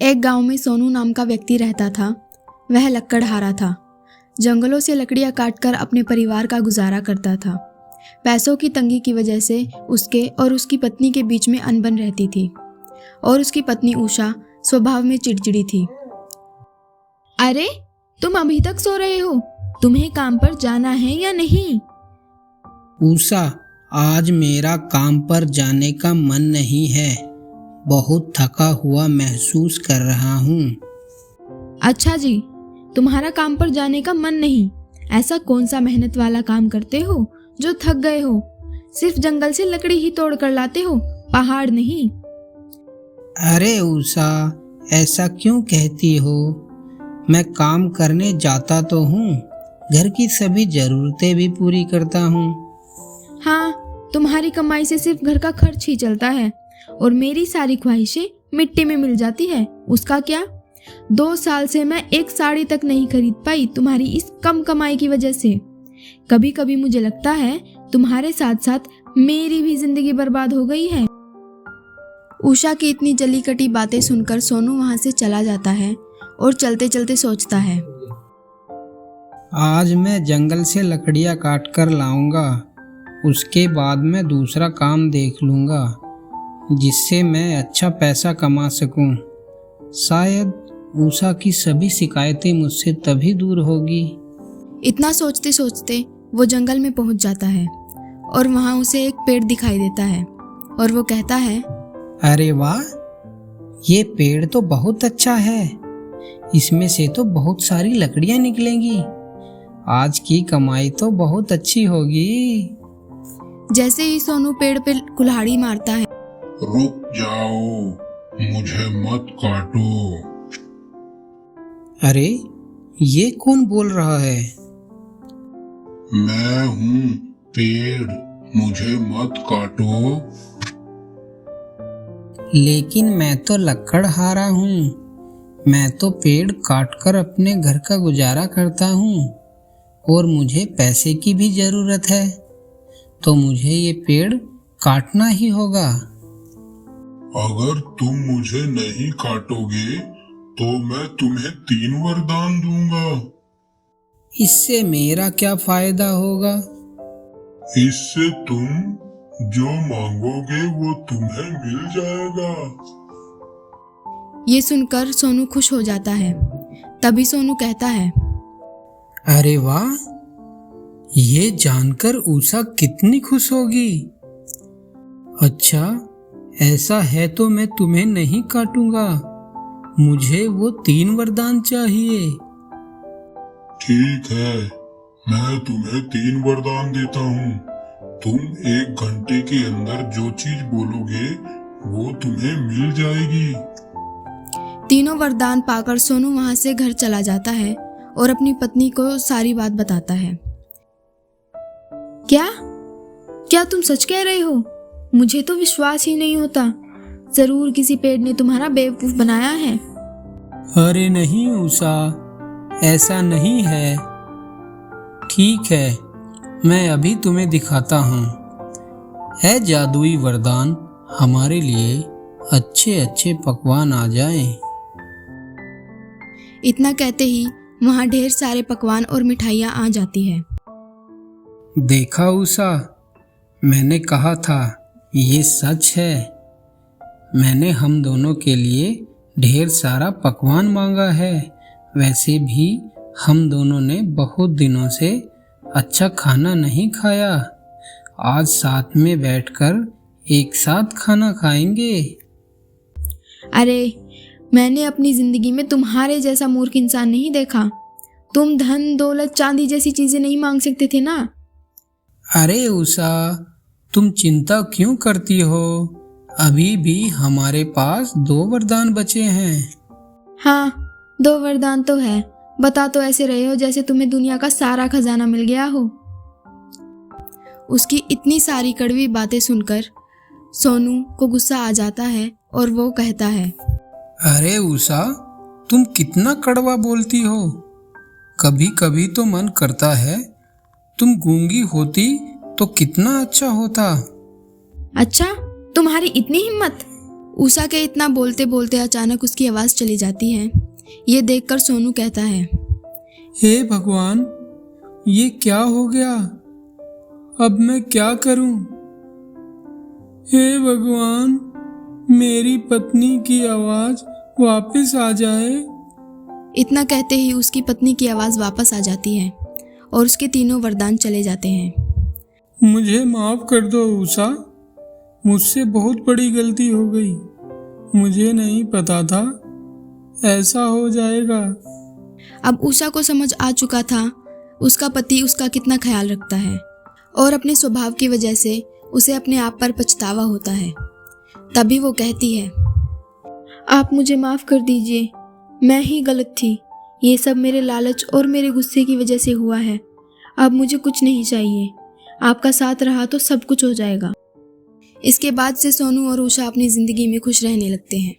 एक गांव में सोनू नाम का व्यक्ति रहता था। वह लकड़हारा था। जंगलों से लकड़ियां काटकर अपने परिवार का गुजारा करता था। पैसों की तंगी की वजह से उसके और उसकी पत्नी के बीच में अनबन रहती थी और उसकी पत्नी उषा स्वभाव में चिड़चिड़ी थी। अरे, तुम अभी तक सो रहे हो? तुम्हें काम पर जाना है या नहीं? उषा, आज मेरा काम पर जाने का मन नहीं है। बहुत थका हुआ महसूस कर रहा हूँ। अच्छा जी, तुम्हारा काम पर जाने का मन नहीं? ऐसा कौन सा मेहनत वाला काम करते हो जो थक गए हो? सिर्फ जंगल से लकड़ी ही तोड़ कर लाते हो, पहाड़ नहीं। अरे उषा, ऐसा क्यों कहती हो? मैं काम करने जाता तो हूँ, घर की सभी जरूरतें भी पूरी करता हूँ। हाँ, तुम्हारी कमाई से सिर्फ घर का खर्च ही चलता है और मेरी सारी ख्वाहिशें मिट्टी में मिल जाती है। उसका क्या? 2 साल से मैं एक साड़ी तक नहीं खरीद पाई तुम्हारी इस कम कमाई की वजह से। कभी कभी मुझे लगता है तुम्हारे साथ साथ मेरी भी जिंदगी बर्बाद हो गई है। उषा की इतनी जली कटी बातें सुनकर सोनू वहां से चला जाता है और चलते चलते सोचता है, आज मैं जंगल से लकड़ियाँ काट कर लाऊंगा। उसके बाद मैं दूसरा काम देख लूँगा जिससे मैं अच्छा पैसा कमा सकूं। शायद उषा की सभी शिकायतें मुझसे तभी दूर होगी। इतना सोचते सोचते वो जंगल में पहुंच जाता है और वहां उसे एक पेड़ दिखाई देता है और वो कहता है, अरे वाह, ये पेड़ तो बहुत अच्छा है। इसमें से तो बहुत सारी लकड़ियां निकलेंगी। आज की कमाई तो बहुत अच्छी होगी। जैसे ही सोनू पेड़ पे कुल्हाड़ी मारता है, रुक जाओ, मुझे मत काटो। अरे, ये कौन बोल रहा है? मैं हूँ पेड़, मुझे मत काटो। लेकिन मैं तो लकड़हारा हूँ। मैं तो पेड़ काटकर अपने घर का गुजारा करता हूँ और मुझे पैसे की भी जरूरत है, तो मुझे ये पेड़ काटना ही होगा। अगर तुम मुझे नहीं काटोगे तो मैं तुम्हें 3 वरदान दूंगा। इससे मेरा क्या फायदा होगा? इससे तुम जो मांगोगे वो तुम्हें मिल जाएगा। ये सुनकर सोनू खुश हो जाता है। तभी सोनू कहता है, अरे वाह, ये जानकर उषा कितनी खुश होगी। अच्छा, ऐसा है तो मैं तुम्हें नहीं काटूंगा। मुझे वो 3 वरदान चाहिए। ठीक है, मैं तुम्हें 3 वरदान देता हूँ। तुम 1 घंटे के अंदर जो चीज बोलोगे वो तुम्हें मिल जाएगी। तीनों वरदान पाकर सोनू वहां से घर चला जाता है और अपनी पत्नी को सारी बात बताता है। क्या तुम सच कह रहे हो? मुझे तो विश्वास ही नहीं होता। जरूर किसी पेड़ ने तुम्हारा बेवकूफ बनाया है। अरे नहीं उषा, ऐसा नहीं है। ठीक है, मैं अभी तुम्हें दिखाता हूँ। है जादुई वरदान, हमारे लिए अच्छे अच्छे पकवान आ जाएं। इतना कहते ही वहां ढेर सारे पकवान और मिठाइयाँ आ जाती है। देखा उषा, मैंने कहा था, ये सच है। मैंने हम दोनों के लिए ढेर सारा पकवान मांगा है। वैसे भी हम दोनों ने बहुत दिनों से अच्छा खाना नहीं खाया। आज साथ में बैठकर एक साथ खाना खाएंगे। अरे, मैंने अपनी जिंदगी में तुम्हारे जैसा मूर्ख इंसान नहीं देखा। तुम धन दौलत चांदी जैसी चीजें नहीं मांग सकते थे ना? अरे उषा, तुम चिंता क्यों करती हो? अभी भी हमारे पास 2 वरदान बचे हैं। हाँ, 2 वरदान तो है। बता तो ऐसे रहे हो जैसे तुम्हें दुनिया का सारा खजाना मिल गया हो। उसकी इतनी सारी कड़वी बातें सुनकर सोनू को गुस्सा आ जाता है और वो कहता है, अरे उषा, तुम कितना कड़वा बोलती हो। कभी कभी तो मन करता है तुम गूंगी होती तो कितना अच्छा होता। अच्छा, तुम्हारी इतनी हिम्मत? उषा के इतना बोलते बोलते अचानक उसकी आवाज़ चली जाती है। ये देखकर सोनू कहता है, हे भगवान, ये क्या हो गया? अब मैं क्या करूं? हे भगवान, मेरी पत्नी की आवाज वापस आ जाए। इतना कहते ही उसकी पत्नी की आवाज़ वापस आ जाती है और उसके तीनों वरदान चले जाते हैं। मुझे माफ कर दो उषा, मुझसे बहुत बड़ी गलती हो गई। मुझे नहीं पता था ऐसा हो जाएगा। अब उषा को समझ आ चुका था उसका पति उसका कितना ख्याल रखता है और अपने स्वभाव की वजह से उसे अपने आप पर पछतावा होता है। तभी वो कहती है, आप मुझे माफ़ कर दीजिए, मैं ही गलत थी। ये सब मेरे लालच और मेरे गुस्से की वजह से हुआ है। अब मुझे कुछ नहीं चाहिए, आपका साथ रहा तो सब कुछ हो जाएगा। इसके बाद से सोनू और उषा अपनी ज़िंदगी में खुश रहने लगते हैं।